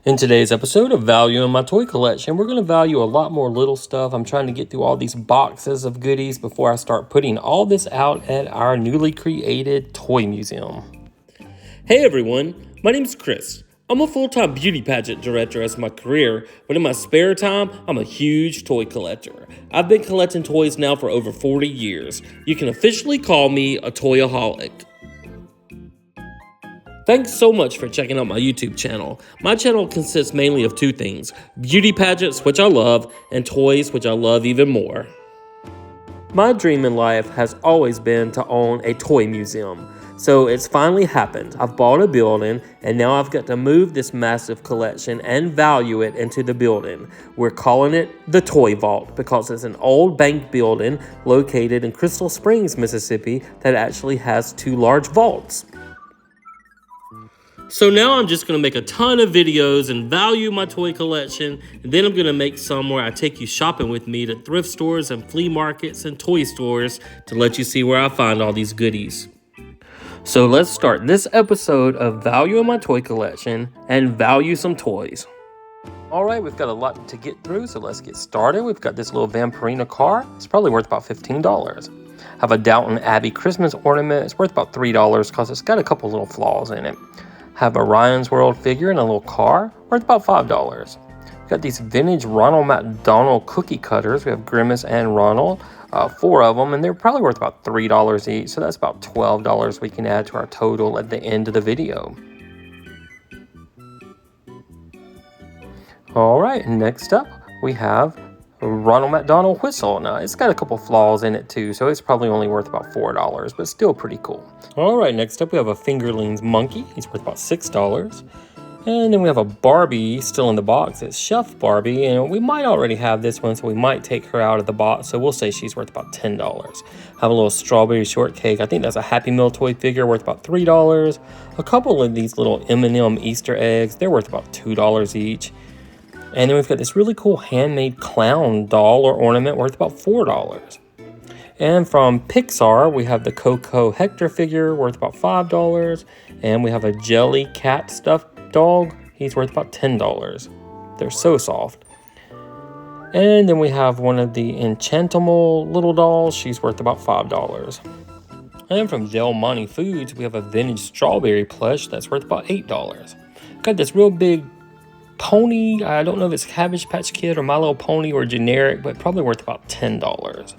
In today's episode of Value in My Toy Collection, we're going to value a lot more little stuff. I'm trying to get through all these boxes of goodies before I start putting all this out at our newly created toy museum. Hey everyone, my name's Chris. I'm a full-time beauty pageant director as my career, but in my spare time, I'm a huge toy collector. I've been collecting toys now for over 40 years. You can officially call me a toyaholic. Thanks so much for checking out my YouTube channel. My channel consists mainly of two things: beauty pageants, which I love, and toys, which I love even more. My dream in life has always been to own a toy museum. So it's finally happened. I've bought a building, and now I've got to move this massive collection and value it into the building. We're calling it the Toy Vault because it's an old bank building located in Crystal Springs, Mississippi that actually has two large vaults. So now I'm just going to make a ton of videos and value my toy collection, and then I'm going to make some where I take you shopping with me to thrift stores and flea markets and toy stores to let you see where I find all these goodies. So let's start this episode of Value in My Toy Collection and value some toys. Alright, we've got a lot to get through, so let's get started. We've got this little Vampirina car. It's probably worth about $15. I have a Downton Abbey Christmas ornament. It's worth about $3 because it's got a couple little flaws in it. Have a Ryan's World figure in a little car, worth about $5. We've got these vintage Ronald McDonald cookie cutters. We have Grimace and Ronald, 4 of them, and they're probably worth about $3 each, so that's about $12 we can add to our total at the end of the video. All right, next up we have Ronald McDonald whistle. Now, it's got a couple flaws in it too, so it's probably only worth about $4, but still pretty cool. All right, next up we have a Fingerlings monkey. He's worth about $6. And then we have a Barbie still in the box. It's Chef Barbie, and we might already have this one, so we might take her out of the box, so we'll say she's worth about $10. Have a little strawberry shortcake. I think that's a Happy Meal toy figure worth about $3. A couple of these little M&M Easter eggs. They're worth about $2 each. And then we've got this really cool handmade clown doll or ornament worth about $4. And from Pixar, we have the Coco Hector figure worth about $5. And we have a jelly cat stuffed dog. He's worth about $10. They're so soft. And then we have one of the Enchantimal little dolls. She's worth about $5. And from Del Monte Foods, we have a vintage strawberry plush that's worth about $8. Got this real big pony. I don't know if it's Cabbage Patch Kid or My Little Pony or generic, but probably worth about $10.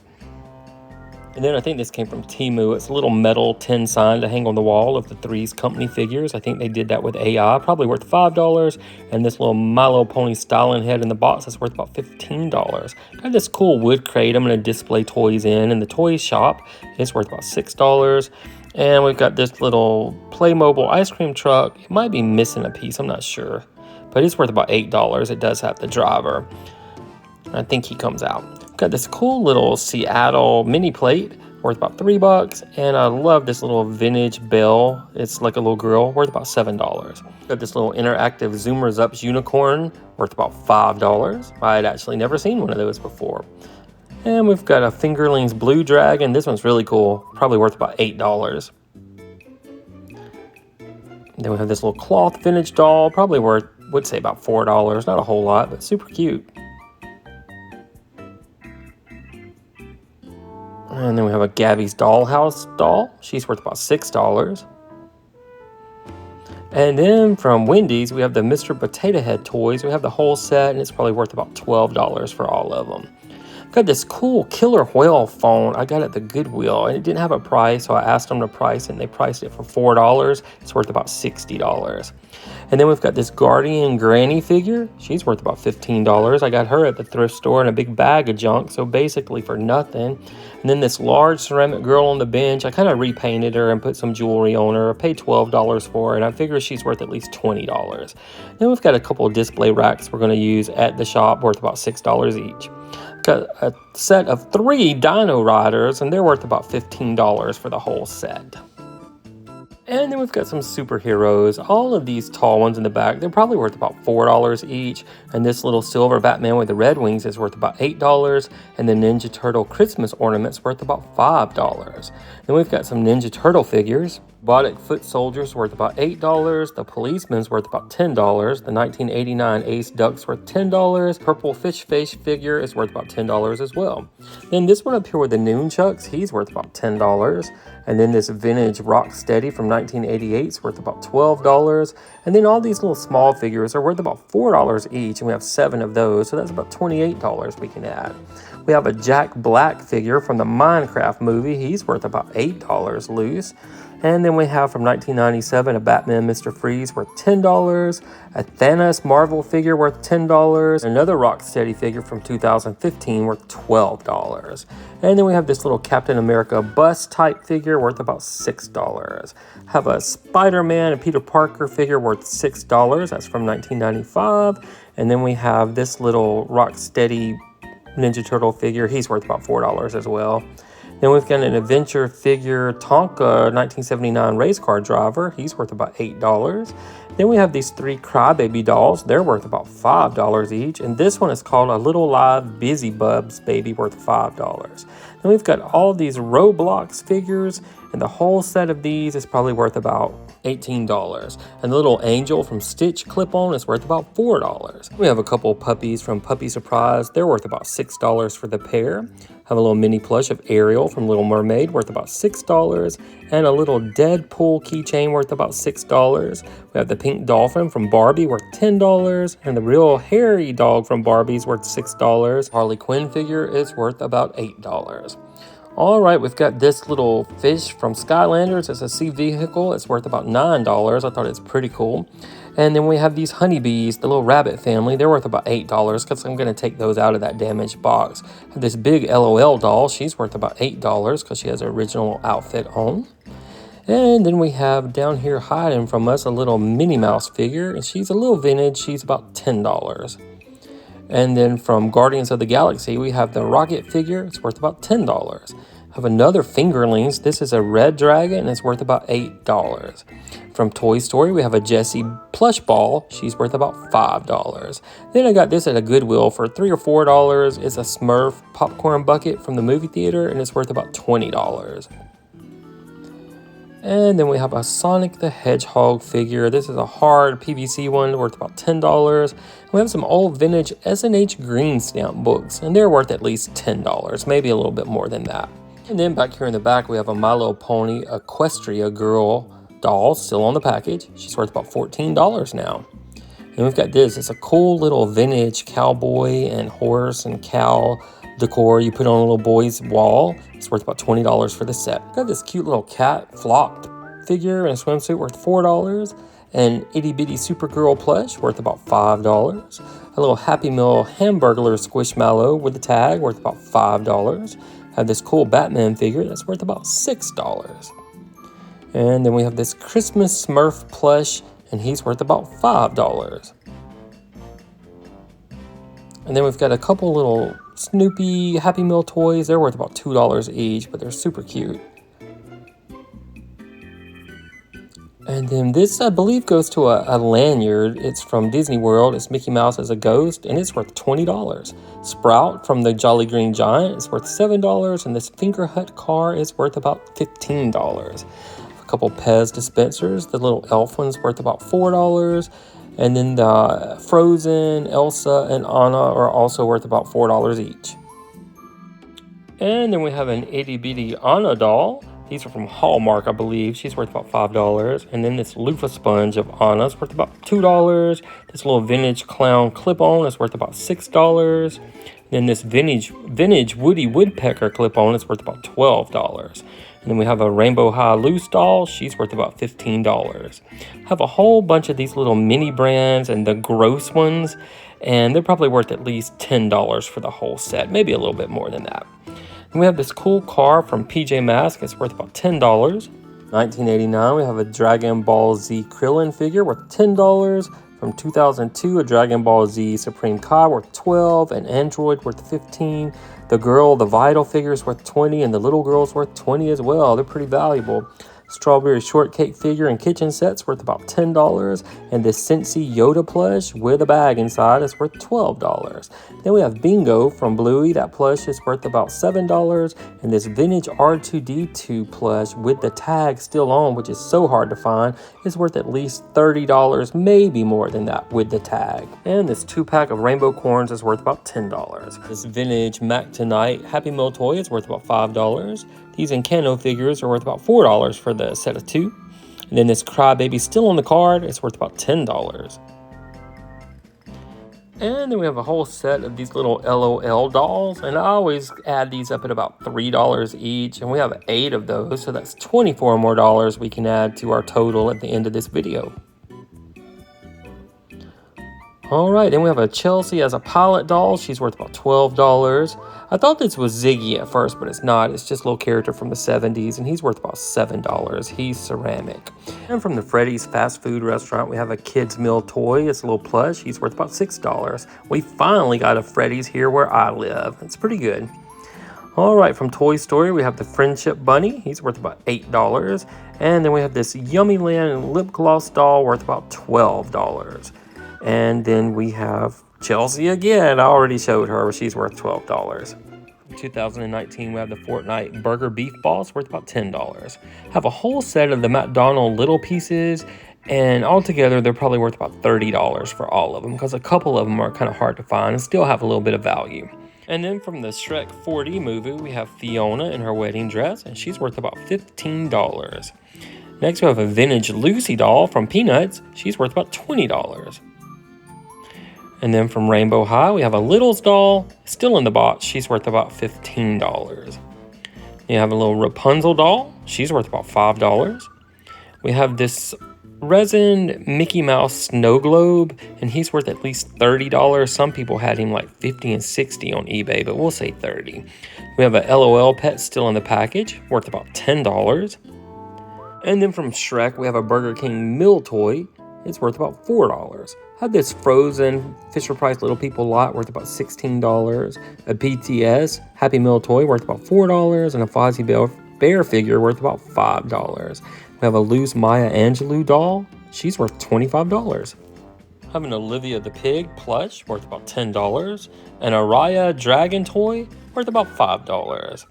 And then I think this came from Temu. It's a little metal tin sign to hang on the wall of the Three's Company figures. I think they did that with AI, probably worth $5. And this little My Little Pony styling head in the box is worth about $15. Got this cool wood crate I'm going to display toys in the toy shop. It's worth about $6. And we've got this little Playmobil ice cream truck. It might be missing a piece, I'm not sure. But it's worth about $8. It does have the driver. I think he comes out. Got this cool little Seattle mini plate worth about $3. And I love this little vintage bell. It's like a little girl, worth about $7. Got this little interactive Zoomers Ups unicorn worth about $5. I had actually never seen one of those before. And we've got a Fingerlings Blue Dragon. This one's really cool, probably worth about $8. Then we have this little cloth vintage doll, probably worth, would say about $4. Not a whole lot, but super cute. And then we have a Gabby's Dollhouse doll. She's worth about $6. And then from Wendy's, we have the Mr. Potato Head toys. We have the whole set, and it's probably worth about $12 for all of them. Got this cool killer whale phone I got at the Goodwill, and it didn't have a price, so I asked them to price it, and they priced it for $4. It's worth about $60. And then we've got this Guardian Granny figure. She's worth about $15. I got her at the thrift store in a big bag of junk, so basically for nothing. And then this large ceramic girl on the bench, I kind of repainted her and put some jewelry on her. I paid $12 for her, and I figure she's worth at least $20. Then we've got a couple of display racks we're going to use at the shop worth about $6 each. Got a set of 3 Dino Riders, and they're worth about $15 for the whole set. And then we've got some superheroes. All of these tall ones in the back, they're probably worth about $4 each. And this little silver Batman with the red wings is worth about $8. And the Ninja Turtle Christmas ornament's worth about $5. Then we've got some Ninja Turtle figures. Robotic foot soldier's worth about $8. The policeman's worth about $10. The 1989 Ace Duck's worth $10. Purple fish face figure is worth about $10 as well. Then this one up here with the Noonchucks, he's worth about $10. And then this vintage Rocksteady from 1988 is worth about $12. And then all these little small figures are worth about $4 each, and we have 7 of those, so that's about $28 we can add. We have a Jack Black figure from the Minecraft movie. He's worth about $8 loose. And then we have from 1997 a Batman Mr. Freeze worth $10, a Thanos Marvel figure worth $10, another Rocksteady figure from 2015 worth $12. And then we have this little Captain America bust type figure worth about $6. Have a Spider-Man and Peter Parker figure worth $6. That's from 1995. And then we have this little Rocksteady Ninja Turtle figure. He's worth about $4 as well. Then we've got an adventure figure Tonka 1979 race car driver. He's worth about $8. Then we have these 3 Crybaby dolls. They're worth about $5 each. And this one is called a Little Live Busy Bubs baby, worth $5. Then we've got all these Roblox figures, and the whole set of these is probably worth about $18. And the little angel from Stitch clip-on is worth about $4. We have a couple puppies from Puppy Surprise. They're worth about $6 for the pair. Have a little mini plush of Ariel from Little Mermaid, worth about $6. And a little Deadpool keychain worth about $6. We have the pink dolphin from Barbie, worth $10. And the real hairy dog from Barbie's worth $6. Harley Quinn figure is worth about $8. All right, we've got this little fish from Skylanders. It's a sea vehicle. It's worth about $9. I thought it's pretty cool. And then we have these honeybees, the little rabbit family. They're worth about $8 because I'm going to take those out of that damaged box. Have this big LOL doll. She's worth about $8 because she has an original outfit on. And then we have down here hiding from us a little Minnie Mouse figure. And she's a little vintage. She's about $10. And then from Guardians of the Galaxy, we have the Rocket figure. It's worth about $10. Have another Fingerlings. This is a red dragon, and it's worth about $8. From Toy Story, we have a Jessie plush ball. She's worth about $5. Then I got this at a Goodwill for $3 or $4. It's a Smurf popcorn bucket from the movie theater, and it's worth about $20. And then we have a Sonic the Hedgehog figure. This is a hard PVC one worth about $10. We have some old vintage S&H green stamp books, and they're worth at least $10, maybe a little bit more than that. And then back here in the back, we have a My Little Pony Equestria girl doll still on the package. She's worth about $14 now. And we've got this. It's a cool little vintage cowboy and horse and cow decor you put on a little boy's wall. It's worth about $20 for the set. Got this cute little cat flocked figure in a swimsuit worth $4. An itty bitty Supergirl plush worth about $5. A little Happy Meal Hamburglar Squishmallow with a tag worth about $5. Have this cool Batman figure that's worth about $6. And then we have this Christmas Smurf plush, and he's worth about $5. And then we've got a couple little Snoopy Happy Meal toys. They're worth about $2 each, but they're super cute. And then this, I believe, goes to a lanyard. It's from Disney World. It's Mickey Mouse as a ghost, and it's worth $20. Sprout from the Jolly Green Giant is worth $7, and this Finger Hut car is worth about $15. A couple Pez dispensers. The little elf one's worth about $4. And then the Frozen, Elsa, and Anna are also worth about $4 each. And then we have an itty bitty Anna doll. These are from Hallmark, I believe. She's worth about $5. And then this loofah sponge of Anna's worth about $2. This little vintage clown clip-on is worth about $6. Then this vintage Woody Woodpecker clip-on is worth about $12. And then we have a Rainbow High loose doll. She's worth about $15. Have a whole bunch of these little mini brands and the gross ones. And they're probably worth at least $10 for the whole set. Maybe a little bit more than that. And we have this cool car from PJ Masks. It's worth about $10. 1989, we have a Dragon Ball Z Krillin figure worth $10. From 2002, a Dragon Ball Z Supreme Kai worth $12. An Android worth $15. The girl, the Vital figure is worth $20. And the little girl's worth $20 as well. They're pretty valuable. strawberry shortcake figure and kitchen sets worth about $10. And this Cincy Yoda plush with a bag inside is worth $12. Then we have Bingo from Bluey. That plush is worth about $7. And this vintage R2-D2 plush with the tag still on, which is so hard to find, is worth at least $30, maybe more than that with the tag. And this 2-pack of rainbow corns is worth about $10. This vintage Mac Tonight Happy Meal toy is worth about $5. These Encano figures are worth about $4 for the set of 2. And then this Crybaby still on the card is worth about $10. And then we have a whole set of these little LOL dolls, and I always add these up at about $3 each, and we have 8 of those, so that's $24 more we can add to our total at the end of this video. Alright, then we have a Chelsea as a pilot doll. She's worth about $12. I thought this was Ziggy at first, but it's not. It's just a little character from the 70s, and he's worth about $7. He's ceramic. And from the Freddy's fast food restaurant, we have a kids meal toy. It's a little plush. He's worth about $6. We finally got a Freddy's here where I live. It's pretty good. Alright, from Toy Story, we have the Friendship Bunny. He's worth about $8. And then we have this Yummy Land lip gloss doll worth about $12. And then we have Chelsea again. I already showed her. She's worth $12. In 2019, we have the Fortnite Burger Beef Boss worth about $10. Have a whole set of the McDonald's little pieces, and altogether they're probably worth about $30 for all of them, because a couple of them are kind of hard to find and still have a little bit of value. And then from the Shrek 4D movie, we have Fiona in her wedding dress, and she's worth about $15. Next, we have a vintage Lucy doll from Peanuts. She's worth about $20. And then from Rainbow High, we have a Littles doll, still in the box. She's worth about $15. You have a little Rapunzel doll. She's worth about $5. We have this resin Mickey Mouse snow globe, and he's worth at least $30. Some people had him like $50 and $60 on eBay, but we'll say $30. We have a LOL pet still in the package, worth about $10. And then from Shrek, we have a Burger King meal toy. It's worth about $4. Had this frozen Fisher-Price Little People lot worth about $16. A BTS Happy Meal toy worth about $4. And a Fozzie Bear figure worth about $5. We have a loose Maya Angelou doll. She's worth $25. Have an Olivia the Pig plush worth about $10. And a Raya Dragon toy worth about $5.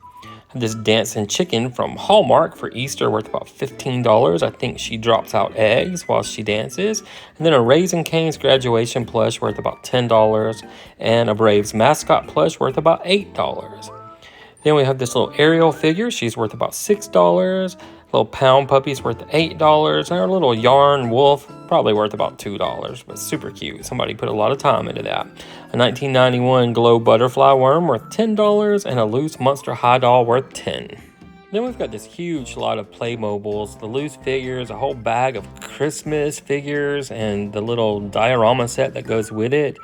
This dancing chicken from Hallmark for Easter worth about $15. I think she drops out eggs while she dances. And then a Raising Cane's graduation plush worth about $10. And a Braves mascot plush worth about $8. Then we have this little Ariel figure. She's worth about $6. Little Pound Puppy's worth $8. And our little Yarn Wolf, probably worth about $2, but super cute. Somebody put a lot of time into that. A 1991 Glow Butterfly Worm worth $10. And a loose Monster High doll worth $10. Then we've got this huge lot of Playmobiles, the loose figures, a whole bag of Christmas figures, and the little diorama set that goes with it.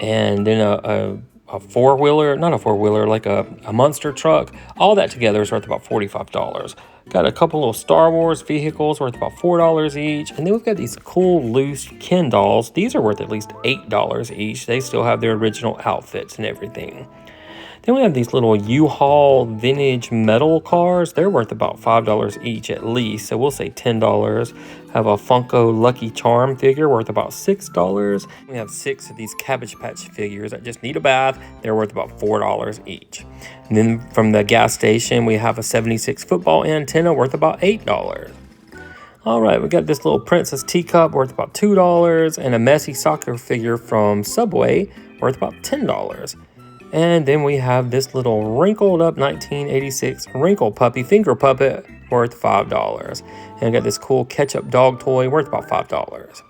And then a four-wheeler, not a four-wheeler, like a monster truck. All that together is worth about $45. Got a couple little Star Wars vehicles worth about $4 each. And then we've got these cool loose Ken dolls. These are worth at least $8 each. They still have their original outfits and everything. Then we have these little U-Haul vintage metal cars. They're worth about $5 each at least, so we'll say $10. Have a Funko Lucky Charm figure worth about $6. We have 6 of these Cabbage Patch figures that just need a bath. They're worth about $4 each. And then from the gas station, we have a 76 football antenna worth about $8. All right, we got this little Princess teacup worth about $2, and a messy soccer figure from Subway worth about $10. And then we have this little wrinkled up 1986 Wrinkle Puppy finger puppet worth $5. And I got this cool ketchup dog toy worth about $5.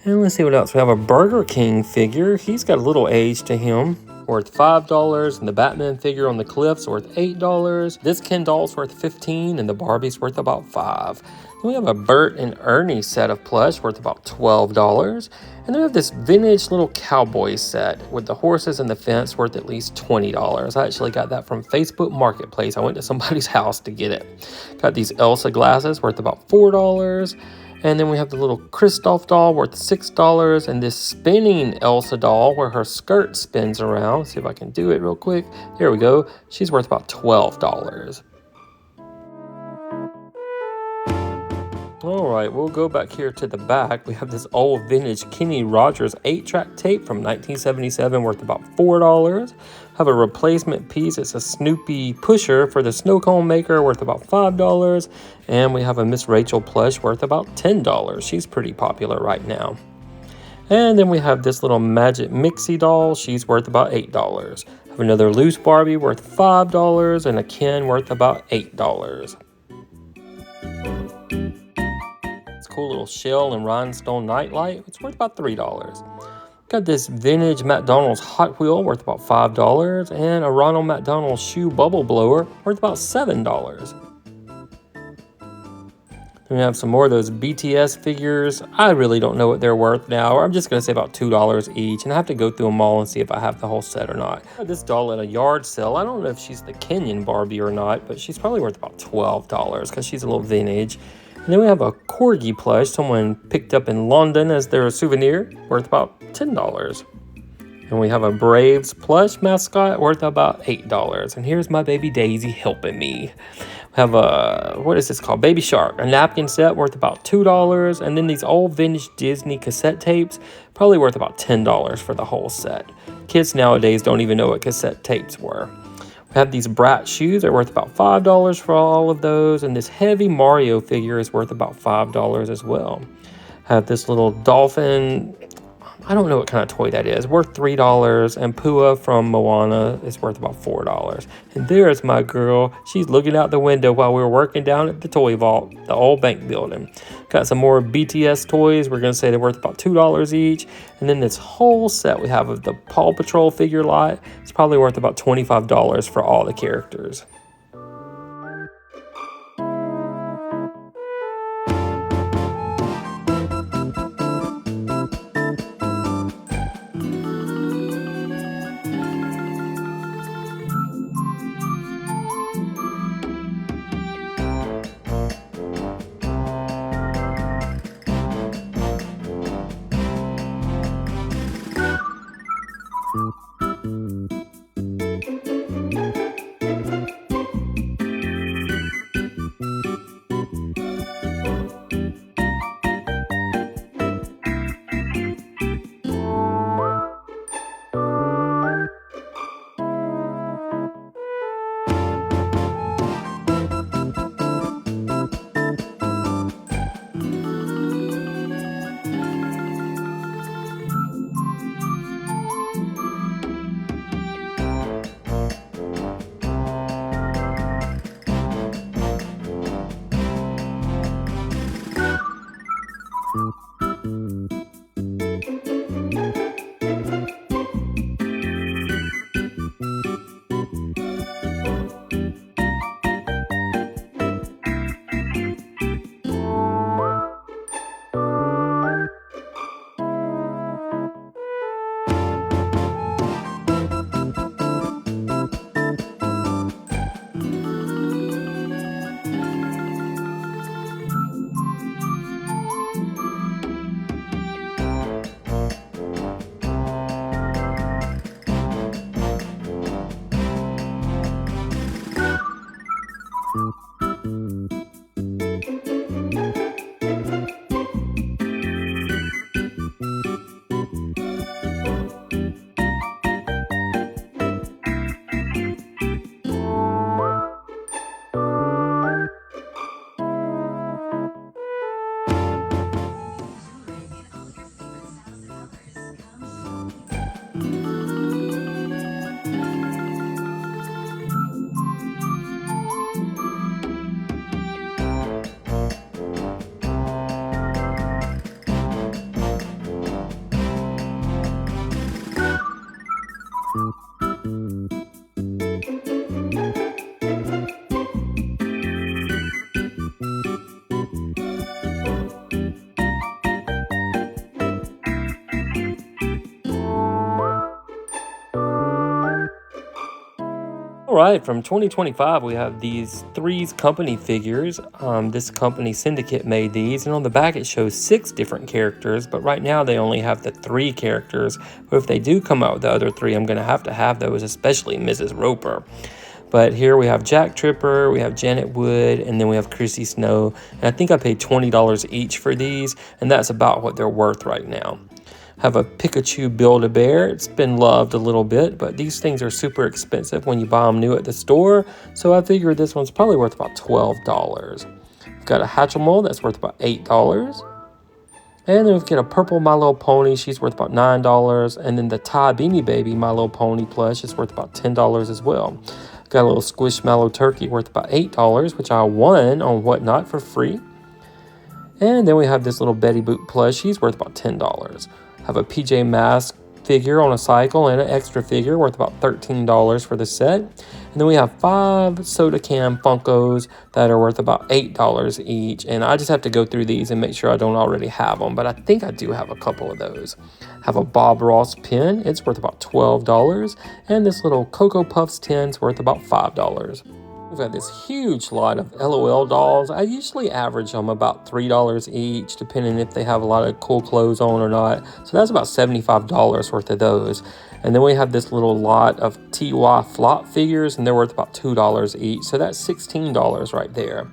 And let's see what else. We have a Burger King figure. He's got a little age to him, worth $5. And the Batman figure on the cliff's worth $8. This Ken doll's worth $15, and the Barbie's worth about $5. Then we have a Bert and Ernie set of plush worth about $12. And then we have this vintage little cowboy set with the horses and the fence worth at least $20. I actually got that from Facebook Marketplace. I went to somebody's house to get it. Got these Elsa glasses worth about $4. And then we have the little Kristoff doll worth $6. And this spinning Elsa doll where her skirt spins around. Let's see if I can do it real quick. There we go. She's worth about $12. All right, we'll go back here to the back. We have this old vintage Kenny Rogers 8-track tape from 1977 worth about $4. Have a replacement piece. It's a Snoopy pusher for the snow cone maker worth about $5. And we have a Miss Rachel plush worth about $10. She's pretty popular right now. And then we have this little Magic Mixie doll. She's worth about $8. Have another loose Barbie worth $5 and a Ken worth about $8. Cool little shell and rhinestone nightlight. It's worth about $3. Got this vintage McDonald's Hot Wheel worth about $5 and a Ronald McDonald shoe bubble blower worth about $7. Then we have some more of those BTS figures. I really don't know what they're worth now. I'm just going to say about $2 each, and I have to go through them all and see if I have the whole set or not. I got this doll at a yard sale. I don't know if she's the Kenyan Barbie or not, but she's probably worth about $12 because she's a little vintage. And then we have a Corgi plush someone picked up in London as their souvenir, worth about $10. And we have a Braves plush mascot worth about $8. And here's my baby Daisy helping me. We have a, what is this called? Baby Shark, a napkin set worth about $2. And then these old vintage Disney cassette tapes, probably worth about $10 for the whole set. Kids nowadays don't even know what cassette tapes were. We have these Brat shoes. They're worth about $5 for all of those. And this heavy Mario figure is worth about $5 as well. I have this little dolphin. I don't know what kind of toy that is. Worth $3. And Pua from Moana is worth about $4. And there's my girl. She's looking out the window while we were working down at the toy vault, the old bank building. Got some more BTS toys. We're going to say they're worth about $2 each. And then this whole set we have of the Paw Patrol figure lot. It's probably worth about $25 for all the characters. All right, from 2025, we have these Threes Company figures. This company Syndicate made these, and on the back it shows 6 different characters, but right now they only have the 3 characters. But if they do come out with the other 3, I'm going to have those, especially Mrs. Roper. But here we have Jack Tripper, we have Janet Wood, and then we have Chrissy Snow. And I think I paid $20 each for these, and that's about what they're worth right now. Have a Pikachu Build-A-Bear. It's been loved a little bit, but these things are super expensive when you buy them new at the store. So I figured this one's probably worth about $12. We've got a Hatchimal that's worth about $8. And then we've got a purple My Little Pony. She's worth about $9. And then the Ty Beanie Baby My Little Pony plush is worth about $10 as well. Got a little Squishmallow Turkey worth about $8, which I won on Whatnot for free. And then we have this little Betty Boop plush. She's worth about $10. Have a PJ Masks figure on a cycle and an extra figure worth about $13 for the set. And then we have 5 soda can Funkos that are worth about $8 each. And I just have to go through these and make sure I don't already have them, but I think I do have a couple of those. Have a Bob Ross pin. It's worth about $12. And this little Cocoa Puffs tin's worth about $5. We've got this huge lot of LOL dolls. I usually average them about $3 each, depending if they have a lot of cool clothes on or not. So that's about $75 worth of those. And then we have this little lot of TY Flop figures, and they're worth about $2 each. So that's $16 right there.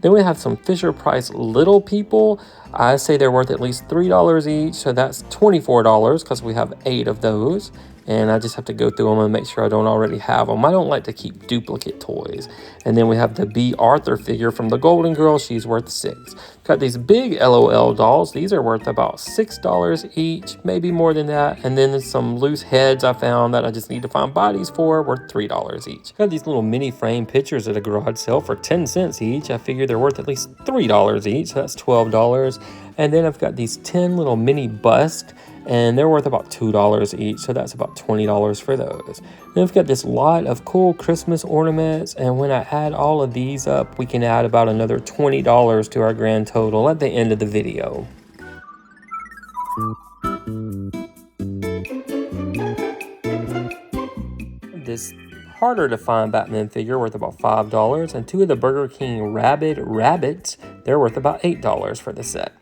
Then we have some Fisher-Price Little People. I say they're worth at least $3 each. So that's $24 because we have 8 of those. And I just have to go through them and make sure I don't already have them. I don't like to keep duplicate toys. And then we have the B. Arthur figure from the Golden Girls. She's worth $6. Got these big LOL dolls. These are worth about $6 each, maybe more than that. And then some loose heads I found that I just need to find bodies for, worth $3 each. Got these little mini frame pictures at a garage sale for 10 cents each. I figure they're worth at least $3 each, so that's $12. And then I've got these 10 little mini busts, and they're worth about $2 each, so that's about $20 for those. Then we've got this lot of cool Christmas ornaments, and when I add all of these up, we can add about another $20 to our grand total at the end of the video. This harder to find Batman figure worth about $5, and 2 of the Burger King Rabid Rabbits, they're worth about $8 for the set.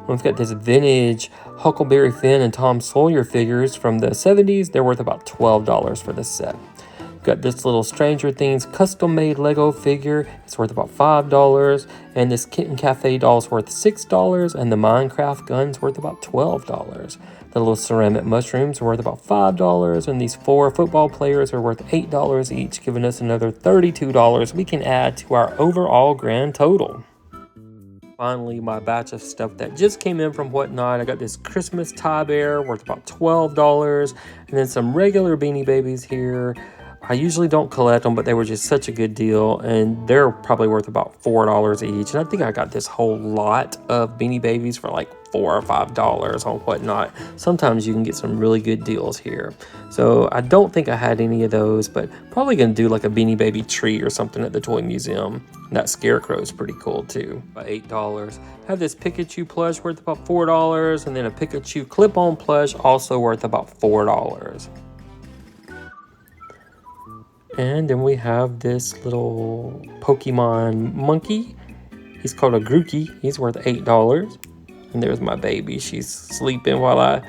We've got this vintage Huckleberry Finn and Tom Sawyer figures from the 70s. They're worth about $12 for this set. We've got this little Stranger Things custom-made Lego figure. It's worth about $5. And this Kitten Cafe doll's worth $6. And the Minecraft gun's worth about $12. The little ceramic mushrooms are worth about $5. And these 4 football players are worth $8 each, giving us another $32 we can add to our overall grand total. Finally, my batch of stuff that just came in from Whatnot. I got this Christmas Tie Bear worth about $12, and then some regular Beanie Babies here. I usually don't collect them, but they were just such a good deal, and they're probably worth about $4 each. And I think I got this whole lot of Beanie Babies for like $4 or $5 on Whatnot. Sometimes you can get some really good deals here. So I don't think I had any of those, but probably gonna do like a Beanie Baby tree or something at the toy museum. And that scarecrow is pretty cool too, about $8. I have this Pikachu plush worth about $4, and then a Pikachu clip-on plush also worth about $4. And then we have this little Pokemon monkey. He's called a Grookey. He's worth $8. And there's my baby. She's sleeping while I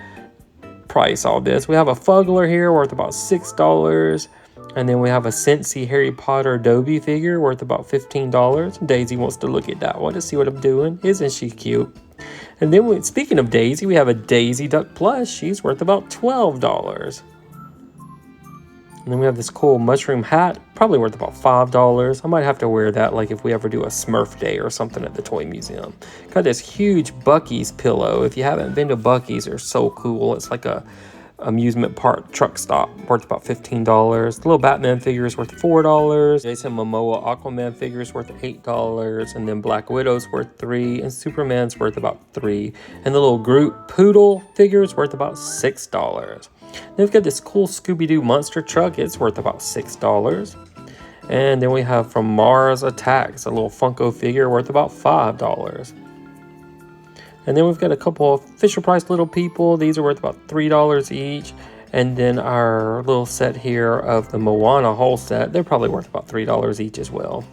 price all this. We have a Fuggler here worth about $6. And then we have a Scentsy Harry Potter Dobby figure worth about $15. Daisy wants to look at that one to see what I'm doing. Isn't she cute? And then speaking of Daisy, we have a Daisy Duck plush. She's worth about $12. And then we have this cool mushroom hat, probably worth about $5. I might have to wear that like if we ever do a Smurf day or something at the toy museum. Got this huge Buc-ee's pillow. If you haven't been to Buc-ee's, they're so cool. It's like a amusement park truck stop, worth about $15. The little Batman figure is worth $4. Jason Momoa Aquaman figure is worth $8. And then Black Widow's worth $3. And Superman's worth about $3. And the little Groot Poodle figure is worth about $6. Then we've got this cool Scooby-Doo monster truck. It's worth about $6. And then we have from Mars Attacks, a little Funko figure worth about $5. And then we've got a couple of Fisher-Price Little People. These are worth about $3 each. And then our little set here of the Moana whole set, they're probably worth about $3 each as well.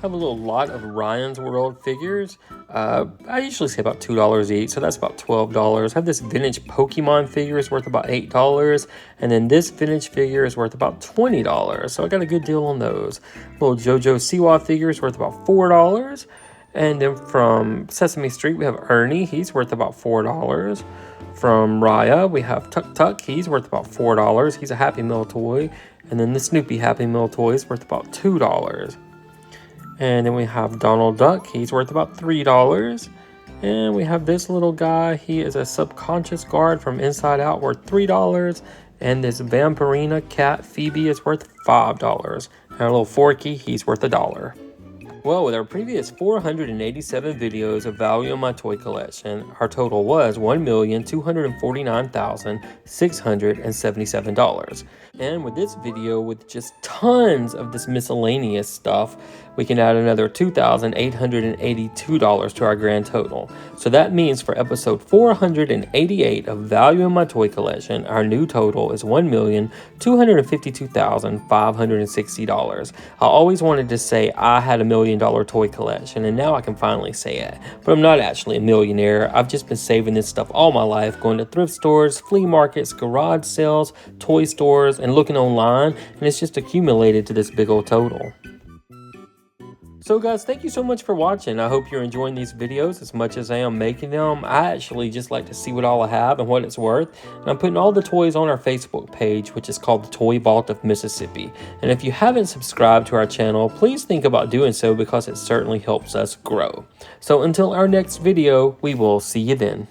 have a little lot of Ryan's World figures. I usually say about $2 each, so that's about $12. I have this vintage Pokemon figure is worth about $8, and then this vintage figure is worth about $20. So I got a good deal on those. Little JoJo Siwa figure is worth about $4. And then from Sesame Street, we have Ernie. He's worth about $4. From Raya, we have Tuk Tuk. He's worth about $4. He's a Happy Meal toy. And then the Snoopy Happy Meal toy is worth about $2. And then we have Donald Duck. He's worth about $3. And we have this little guy. He is a subconscious guard from Inside Out, worth $3. And this Vampirina cat Phoebe is worth $5. And our little Forky, he's worth $1. Well, with our previous 487 videos of value in my toy collection, our total was $1,249,677. And with this video, with just tons of this miscellaneous stuff, we can add another $2,882 to our grand total. So that means for episode 488 of value in my toy collection, our new total is $1,252,560. I always wanted to say I had a $1 million toy collection, and now I can finally say it. But I'm not actually a millionaire. I've just been saving this stuff all my life, going to thrift stores, flea markets, garage sales, toy stores, and looking online, and it's just accumulated to this big old total. So guys, thank you so much for watching. I hope you're enjoying these videos as much as I am making them. I actually just like to see what all I have and what it's worth. And I'm putting all the toys on our Facebook page, which is called the Toy Vault of Mississippi. And if you haven't subscribed to our channel, please think about doing so because it certainly helps us grow. So until our next video, we will see you then.